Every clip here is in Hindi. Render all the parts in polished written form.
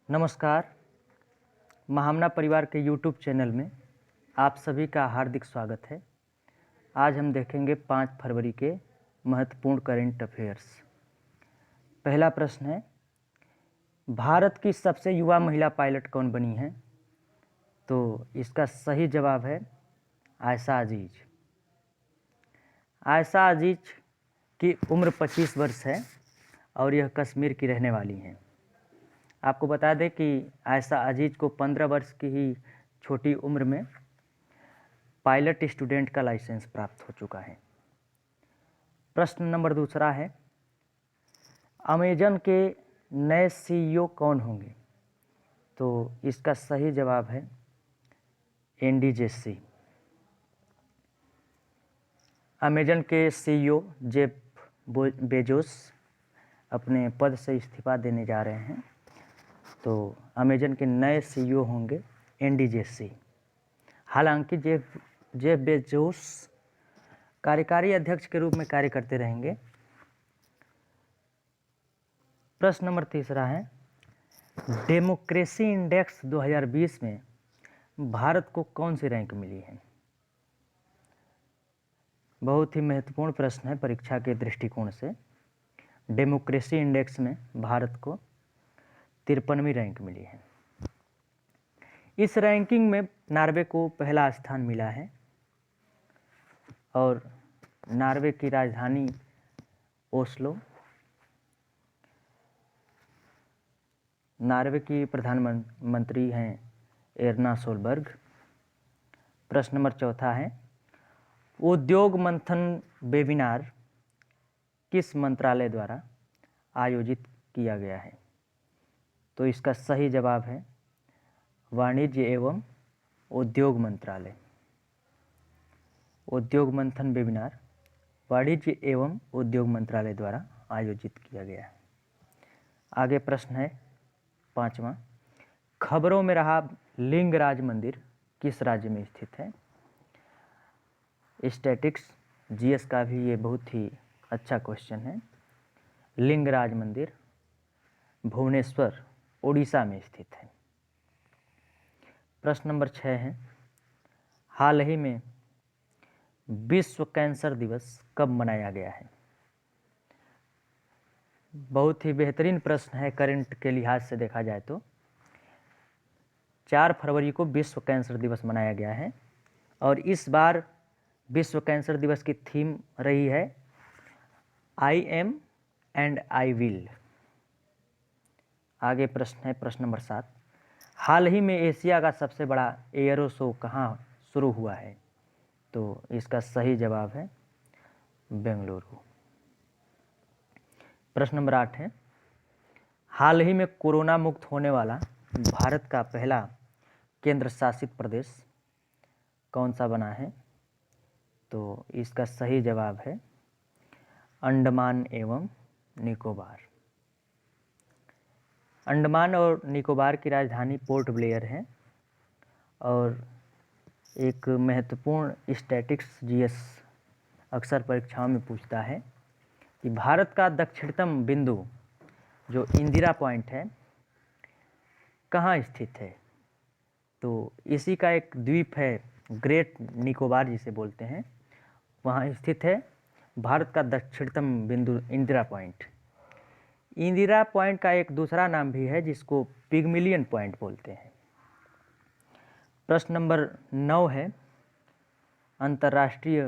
नमस्कार। महामना परिवार के यूट्यूब चैनल में आप सभी का हार्दिक स्वागत है। आज हम देखेंगे 5 फरवरी के महत्वपूर्ण करंट अफेयर्स। पहला प्रश्न है, भारत की सबसे युवा महिला पायलट कौन बनी है? तो इसका सही जवाब है आयशा अजीज। आयशा अजीज की उम्र 25 वर्ष है और यह कश्मीर की रहने वाली हैं। आपको बता दें कि आयशा अजीज को 15 वर्ष की ही छोटी उम्र में पायलट स्टूडेंट का लाइसेंस प्राप्त हो चुका है। प्रश्न नंबर दूसरा है, अमेजन के नए सीईओ कौन होंगे? तो इसका सही जवाब है एंडी जेसी। अमेजन के सीईओ जेफ बेजोस अपने पद से इस्तीफा देने जा रहे हैं, तो अमेजन के नए सीईओ होंगे एंडी जेसी। हालांकि जेफ बेजोस कार्यकारी अध्यक्ष के रूप में कार्य करते रहेंगे। प्रश्न नंबर तीसरा है, डेमोक्रेसी इंडेक्स 2020 में भारत को कौन सी रैंक मिली है? बहुत ही महत्वपूर्ण प्रश्न है परीक्षा के दृष्टिकोण से। डेमोक्रेसी इंडेक्स में भारत को 53वीं रैंक मिली है। इस रैंकिंग में नॉर्वे को पहला स्थान मिला है और नॉर्वे की राजधानी ओस्लो, नॉर्वे की प्रधानमंत्री हैं एर्ना सोलबर्ग। प्रश्न नंबर चौथा है, उद्योग मंथन वेबिनार किस मंत्रालय द्वारा आयोजित किया गया है? तो इसका सही जवाब है वाणिज्य एवं उद्योग मंत्रालय। उद्योग मंथन वेबिनार वाणिज्य एवं उद्योग मंत्रालय द्वारा आयोजित किया गया है। आगे प्रश्न है 5वां, खबरों में रहा लिंगराज मंदिर किस राज्य में स्थित है? स्टैटिक्स जीएस का भी ये बहुत ही अच्छा क्वेश्चन है। लिंगराज मंदिर भुवनेश्वर उड़ीसा में स्थित है। प्रश्न नंबर 6 है, हाल ही में विश्व कैंसर दिवस कब मनाया गया है? बहुत ही बेहतरीन प्रश्न है। करंट के लिहाज से देखा जाए तो 4 फरवरी को विश्व कैंसर दिवस मनाया गया है और इस बार विश्व कैंसर दिवस की थीम रही है I am and I will. आगे प्रश्न है प्रश्न नंबर 7, हाल ही में एशिया का सबसे बड़ा एयरो शो कहाँ शुरू हुआ है? तो इसका सही जवाब है बेंगलुरु। प्रश्न नंबर 8 है, हाल ही में कोरोना मुक्त होने वाला भारत का पहला केंद्र शासित प्रदेश कौन सा बना है? तो इसका सही जवाब है अंडमान एवं निकोबार। अंडमान और निकोबार की राजधानी पोर्ट ब्लेयर है और एक महत्वपूर्ण स्टैटिक्स जीएस अक्सर परीक्षाओं में पूछता है कि भारत का दक्षिणतम बिंदु जो इंदिरा पॉइंट है कहाँ स्थित है? तो इसी का एक द्वीप है ग्रेट निकोबार जिसे बोलते हैं, वहाँ स्थित है भारत का दक्षिणतम बिंदु इंदिरा पॉइंट। इंदिरा पॉइंट का एक दूसरा नाम भी है जिसको पिगमिलियन पॉइंट बोलते हैं। प्रश्न नंबर 9 है, अंतर्राष्ट्रीय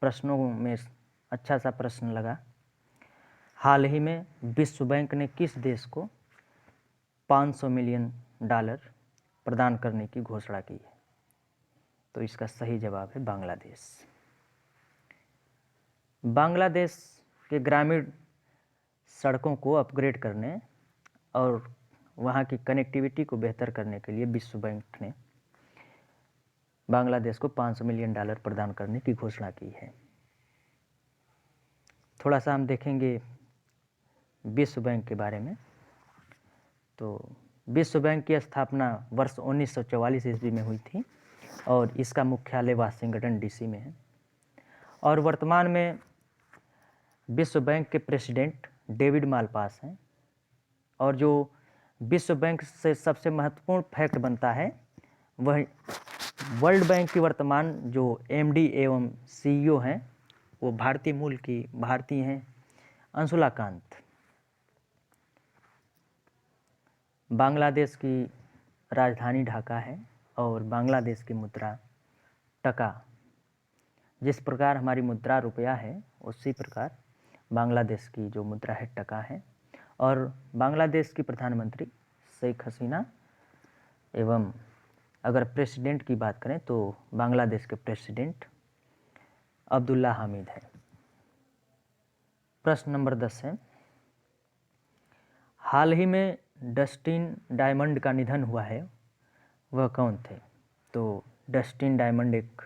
प्रश्नों में अच्छा सा प्रश्न लगा। हाल ही में विश्व बैंक ने किस देश को $500 मिलियन प्रदान करने की घोषणा की है? तो इसका सही जवाब है बांग्लादेश। बांग्लादेश के ग्रामीण सड़कों को अपग्रेड करने और वहाँ की कनेक्टिविटी को बेहतर करने के लिए विश्व बैंक ने बांग्लादेश को $500 मिलियन प्रदान करने की घोषणा की है। थोड़ा सा हम देखेंगे विश्व बैंक के बारे में। तो विश्व बैंक की स्थापना वर्ष 1944 ईस्वी में हुई थी और इसका मुख्यालय वाशिंगटन डीसी में है और वर्तमान में विश्व बैंक के प्रेसिडेंट डेविड मालपास हैं और जो विश्व बैंक से सबसे महत्वपूर्ण फैक्ट बनता है वह वर्ल्ड बैंक की वर्तमान जो एमडी एवं सीईओ हैं वो भारतीय मूल की भारतीय हैं अंशुला कांत। बांग्लादेश की राजधानी ढाका है और बांग्लादेश की मुद्रा टका। जिस प्रकार हमारी मुद्रा रुपया है उसी प्रकार बांग्लादेश की जो मुद्रा है टका है। और बांग्लादेश की प्रधानमंत्री शेख हसीना एवं अगर प्रेसिडेंट की बात करें तो बांग्लादेश के प्रेसिडेंट अब्दुल्ला हामिद है। प्रश्न नंबर 10 है, हाल ही में डस्टिन डायमंड का निधन हुआ है, वह कौन थे? तो डस्टिन डायमंड एक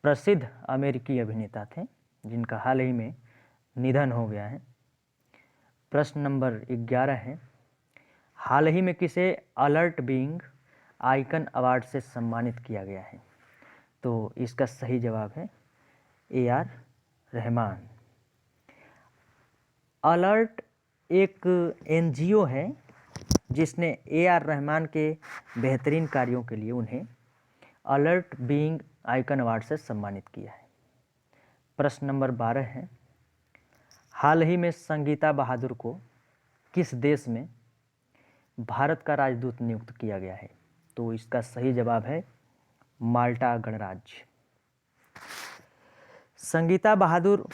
प्रसिद्ध अमेरिकी अभिनेता थे जिनका हाल ही में निधन हो गया है। प्रश्न नंबर 11 है, हाल ही में किसे अलर्ट बीइंग आइकन अवार्ड से सम्मानित किया गया है? तो इसका सही जवाब है AR रहमान। अलर्ट एक NGO है जिसने AR रहमान के बेहतरीन कार्यों के लिए उन्हें अलर्ट बीइंग आइकन अवार्ड से सम्मानित किया है। प्रश्न नंबर 12 है, हाल ही में संगीता बहादुर को किस देश में भारत का राजदूत नियुक्त किया गया है? तो इसका सही जवाब है माल्टा गणराज्य। संगीता बहादुर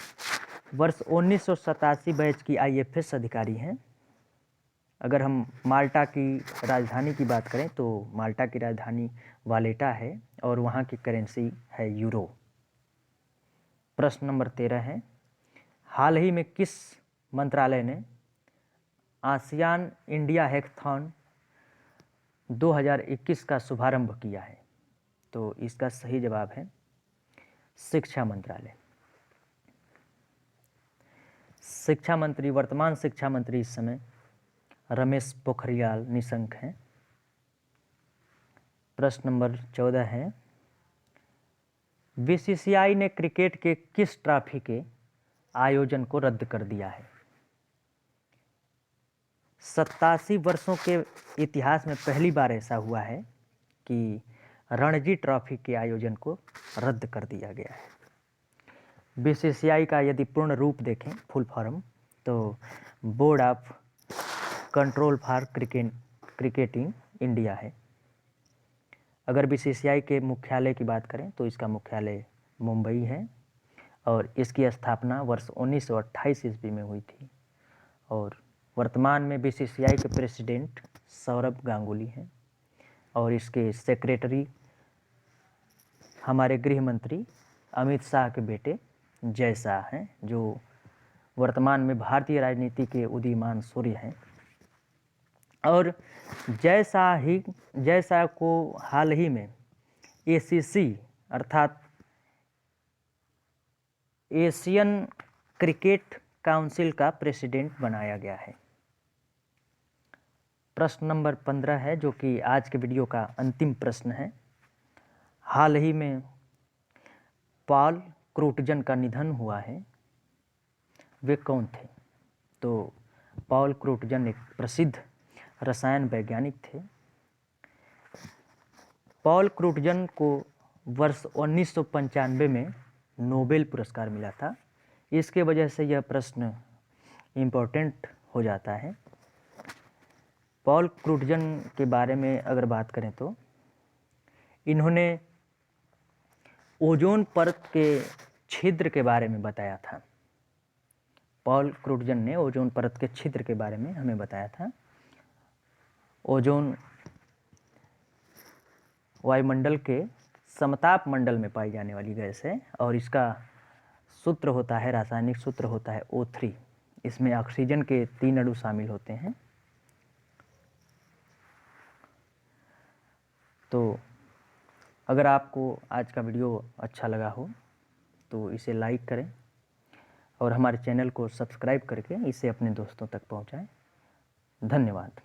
वर्ष 1987 बैच की IFS अधिकारी हैं। अगर हम माल्टा की राजधानी की बात करें तो माल्टा की राजधानी वालेटा है और वहाँ की करेंसी है यूरो। प्रश्न नंबर 13 है, हाल ही में किस मंत्रालय ने आसियान इंडिया हैकाथॉन 2021 का शुभारंभ किया है? तो इसका सही जवाब है शिक्षा मंत्रालय। शिक्षा मंत्री, वर्तमान शिक्षा मंत्री इस समय रमेश पोखरियाल निशंक हैं। प्रश्न नंबर 14 है, BCCI ने क्रिकेट के किस ट्रॉफी के आयोजन को रद्द कर दिया है? 87 वर्षों के इतिहास में पहली बार ऐसा हुआ है कि रणजी ट्रॉफी के आयोजन को रद्द कर दिया गया है। BCCI का यदि पूर्ण रूप देखें, फुल फॉर्म, तो board of control for cricketing India है। अगर BCCI के मुख्यालय की बात करें तो इसका मुख्यालय मुंबई है और इसकी स्थापना वर्ष 1928 ईस्वी में हुई थी। और वर्तमान में BCCI के प्रेसिडेंट सौरभ गांगुली हैं और इसके सेक्रेटरी हमारे गृह मंत्री अमित शाह के बेटे जय शाह हैं, जो वर्तमान में भारतीय राजनीति के उदीयमान सूर्य हैं। और जय शाह को हाल ही में ACC अर्थात एशियन क्रिकेट काउंसिल का प्रेसिडेंट बनाया गया है। प्रश्न नंबर 15 है जो कि आज के वीडियो का अंतिम प्रश्न है, हाल ही में पॉल क्रूटजन का निधन हुआ है, वे कौन थे? तो पॉल क्रूटजन एक प्रसिद्ध रसायन वैज्ञानिक थे। पॉल क्रूटजन को वर्ष 1995 में नोबेल पुरस्कार मिला था। इसके वजह से यह प्रश्न इम्पोर्टेंट हो जाता है। पॉल क्रूटजन के बारे में अगर बात करें तो इन्होंने ओजोन परत के छिद्र के बारे में बताया था। पॉल क्रूटजन ने ओजोन परत के छिद्र के बारे में हमें बताया था। ओजोन वायुमंडल के समताप मंडल में पाई जाने वाली गैस है और इसका सूत्र होता है, रासायनिक सूत्र होता है O3। इसमें ऑक्सीजन के 3 अणु शामिल होते हैं। तो अगर आपको आज का वीडियो अच्छा लगा हो तो इसे लाइक करें और हमारे चैनल को सब्सक्राइब करके इसे अपने दोस्तों तक पहुंचाएं। धन्यवाद।